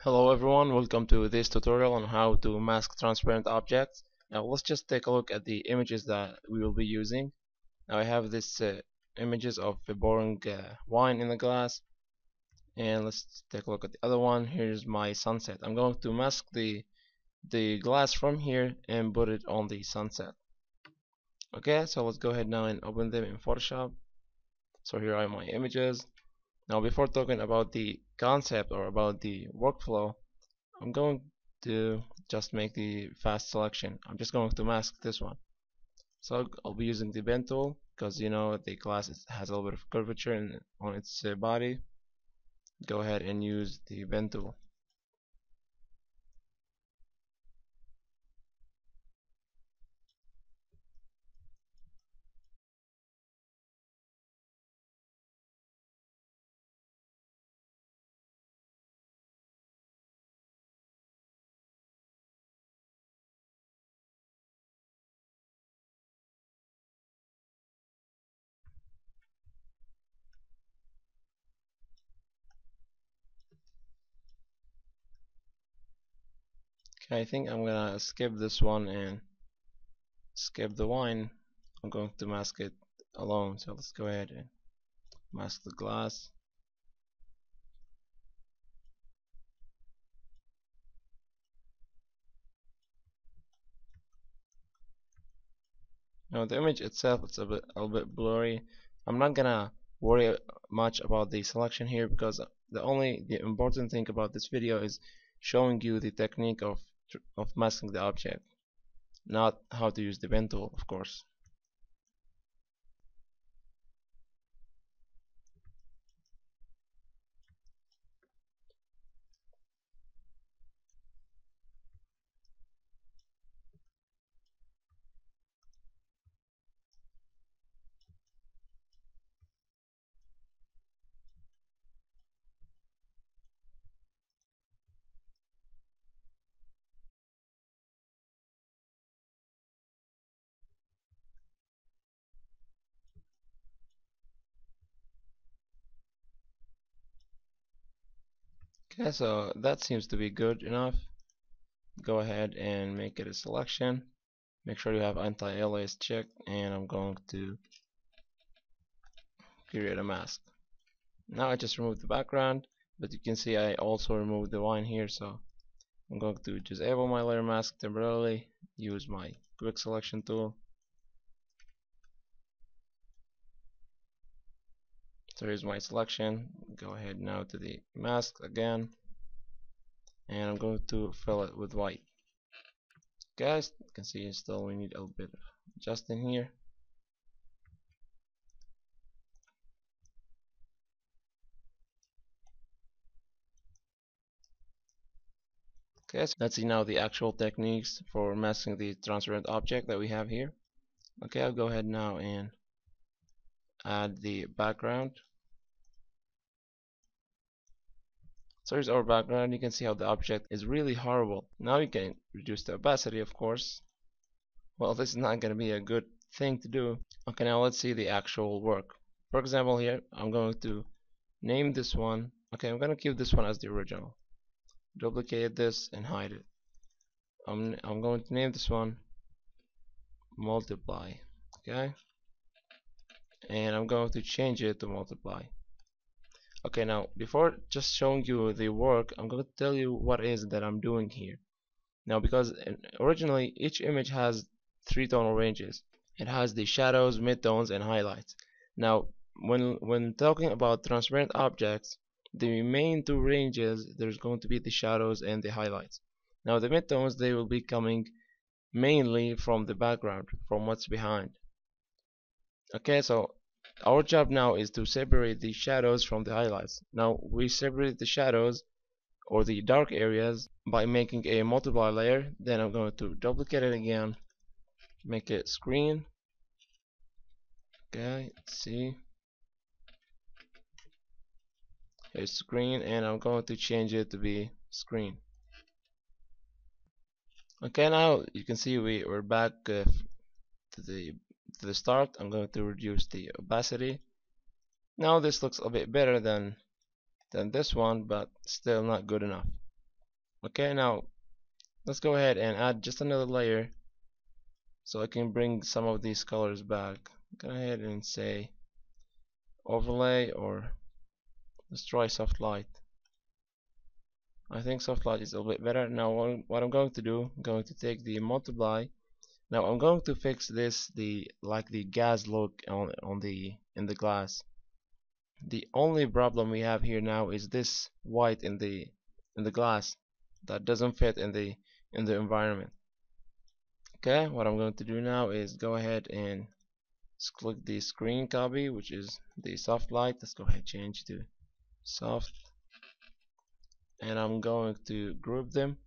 Hello everyone, welcome to this tutorial on how to mask transparent objects. Now let's just take a look at the images that we will be using. Now I have this images of the pouring wine in the glass, and let's take a look at the other one. Here's my sunset. I'm going to mask the glass from here and put it on the sunset. Okay, so let's go ahead now and open them in Photoshop. So here are my images. Now before talking about the concept or about the workflow, I'm going to just make the fast selection. I'm just going to mask this one. So I'll be using the pen tool because you know the glass has a little bit of curvature on its body. Go ahead and use the pen tool. Okay, I think I'm gonna skip this one and skip the wine. I'm going to mask it alone. So let's go ahead and mask the glass. Now the image itself it's a little bit blurry. I'm not gonna worry much about the selection here because the important thing about this video is showing you the technique of masking the object, not how to use the pen tool, of course. Okay, so that seems to be good enough. Go ahead and make it a selection. Make sure you have anti-alias checked, and I'm going to create a mask. Now I just removed the background, but you can see I also removed the wine here, so I'm going to disable my layer mask temporarily, use my quick selection tool. So here's my selection. Go ahead now to the mask again, and I'm going to fill it with white. Guys, you can see still we need a little bit of adjusting here. Okay, so let's see now the actual techniques for masking the transparent object that we have here. Okay, I'll go ahead now and add the background. So here's our background. You can see how the object is really horrible. Now you can reduce the opacity, of course. Well, this is not going to be a good thing to do. Okay, now let's see the actual work. For example, here I'm going to name this one. Okay, I'm going to keep this one as the original. Duplicate this and hide it. I'm going to name this one multiply. Okay, and I'm going to change it to multiply. Okay, now before just showing you the work, I'm going to tell you what it is that I'm doing here. Now, because originally each image has three tonal ranges. It has the shadows, midtones, and highlights. Now, when talking about transparent objects, the main two ranges, there's going to be the shadows and the highlights. Now, the midtones, they will be coming mainly from the background, from what's behind. Okay, so our job now is to separate the shadows from the highlights. Now, we separate the shadows or the dark areas by making a multiply layer. Then I'm going to duplicate it again, make it screen. Okay, see, here's screen, and I'm going to change it to be screen. Okay, now you can see we're back to the start. I'm going to reduce the opacity. Now this looks a bit better than this one, but still not good enough. Okay, now let's go ahead and add just another layer so I can bring some of these colors back. Go ahead and say overlay, or let's try soft light. I think soft light is a little bit better. Now what I'm going to do, I'm going to take the multiply. Now I'm going to fix this, the like the gas look on the in the glass. The only problem we have here now is this white in the glass that doesn't fit in the environment. Okay, what I'm going to do now is go ahead and just click the screen copy, which is the soft light. Let's go ahead and change to soft, and I'm going to group them,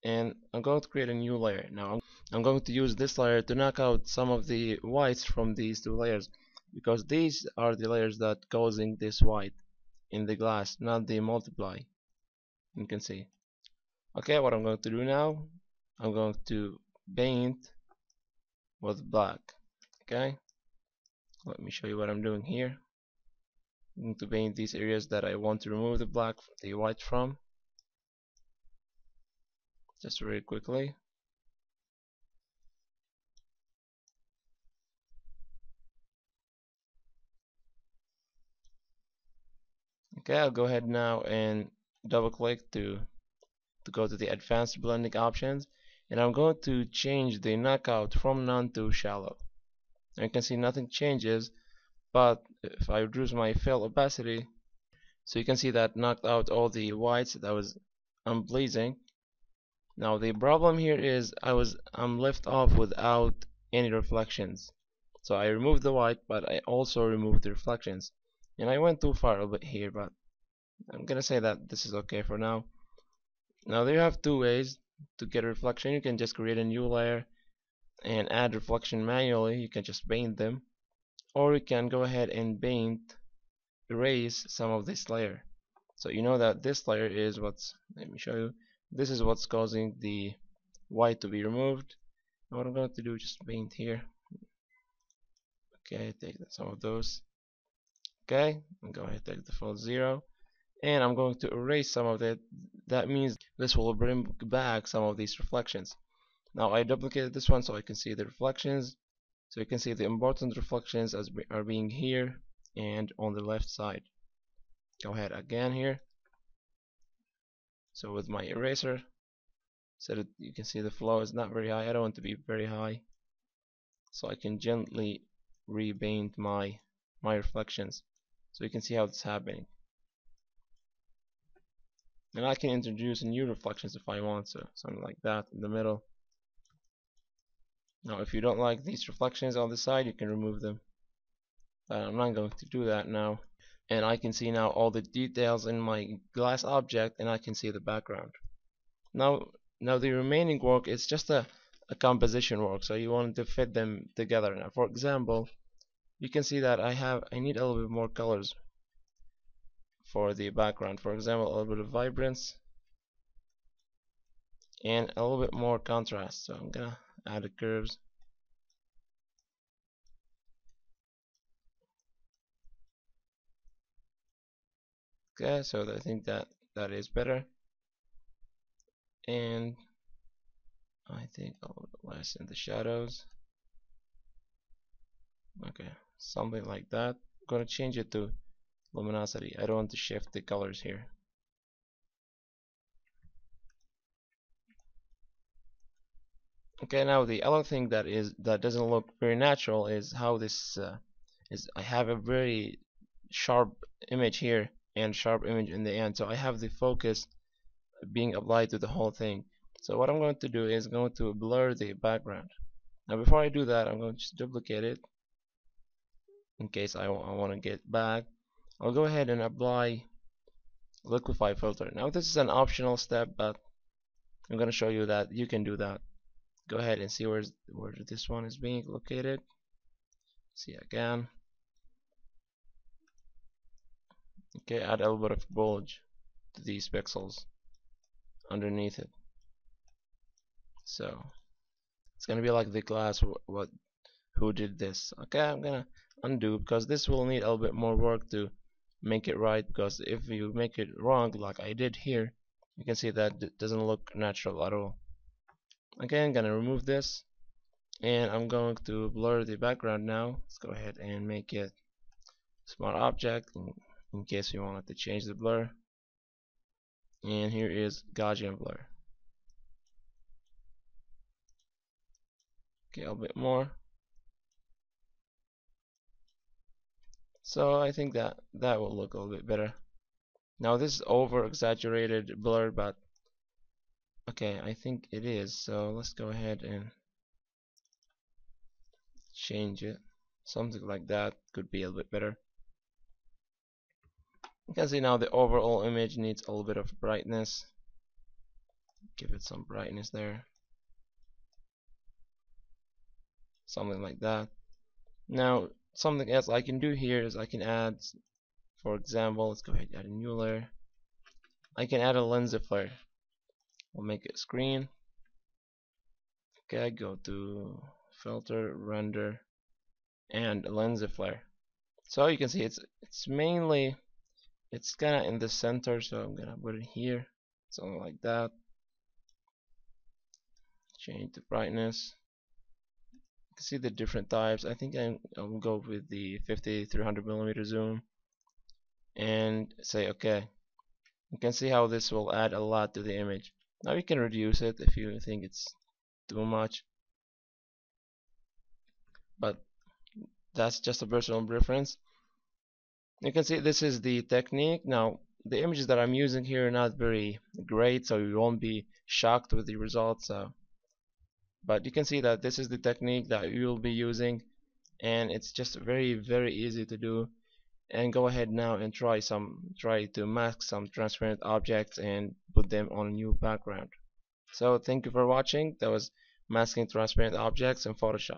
and I'm going to create a new layer. Now I'm going to use this layer to knock out some of the whites from these two layers, because these are the layers that causing this white in the glass, not the multiply. You can see. Okay, what I'm going to do now, I'm going to paint with black. Okay, let me show you what I'm doing here. I'm going to paint these areas that I want to remove the white from, just very quickly. Okay, I'll go ahead now and double click to go to the advanced blending options, and I'm going to change the knockout from none to shallow. And you can see nothing changes, but if I reduce my fill opacity, so you can see that knocked out all the whites that was unpleasing. Now the problem here is I'm left off without any reflections. So I removed the white, but I also removed the reflections. And I went too far a bit here, but I'm gonna say that this is okay for now. Now there you have two ways to get a reflection. You can just create a new layer and add reflection manually. You can just paint them, or you can go ahead and erase some of this layer. So you know that this layer is let me show you, this is what's causing the white to be removed. And what I'm going to do is just paint here. Okay, take some of those. Okay, and go ahead, take the default 0, and I'm going to erase some of that. That means this will bring back some of these reflections. Now I duplicated this one so I can see the reflections. So you can see the important reflections are being here and on the left side. Go ahead again here. So with my eraser, so that you can see the flow is not very high. I don't want to be very high, so I can gently repaint my reflections. So you can see how it's happening. And I can introduce new reflections if I want, so something like that in the middle. Now if you don't like these reflections on the side, you can remove them, but I'm not going to do that now. And I can see now all the details in my glass object, and I can see the background. Now the remaining work is just a composition work, so you want to fit them together. Now for example, you can see that I need a little bit more colors for the background. For example, a little bit of vibrance and a little bit more contrast. So I'm gonna add the curves. Okay, so I think that is better, and I think a little bit less in the shadows. Okay, something like that. I'm gonna change it to luminosity. I don't want to shift the colors here. Okay, now the other thing that doesn't look very natural is how this is. I have a very sharp image here and sharp image in the end, so I have the focus being applied to the whole thing. So what I'm going to do is going to blur the background. Now before I do that, I'm going to just duplicate it in case I want to get back. I'll go ahead and apply liquify filter. Now this is an optional step, but I'm going to show you that you can do that. Go ahead and see where this one is being located. See again. Okay, add a little bit of bulge to these pixels underneath it. So it's gonna be like the glass. Who did this? Okay, I'm gonna undo, because this will need a little bit more work to make it right, because if you make it wrong like I did here, You can see that it doesn't look natural at all. Okay, I'm gonna remove this, and I'm going to blur the background now. Let's go ahead and make it smart object in case you wanted to change the blur. And here is Gaussian blur. Okay, a bit more. So I think that will look a little bit better. Now this is over exaggerated blur, but okay, I think it is. So let's go ahead and change it. Something like that could be a little bit better. You can see now the overall image needs a little bit of brightness. Give it some brightness there. Something like that. Now something else I can do here is I can add, for example, let's go ahead and add a new layer. I can add a lens flare. We'll make it screen. Okay, go to filter, render, and lens flare. So you can see it's mainly, it's kinda in the center, so I'm gonna put it here, something like that. Change the brightness. You can see the different types. I think I'll go with the 50-300mm zoom and say okay. You can see how this will add a lot to the image. Now you can reduce it if you think it's too much, but that's just a personal preference. You can see this is the technique. Now the images that I'm using here are not very great, so you won't be shocked with the results, but you can see that this is the technique that you'll be using, and it's just very easy to do. And go ahead now and try to mask some transparent objects and put them on a new background. So thank you for watching. That was masking transparent objects in Photoshop.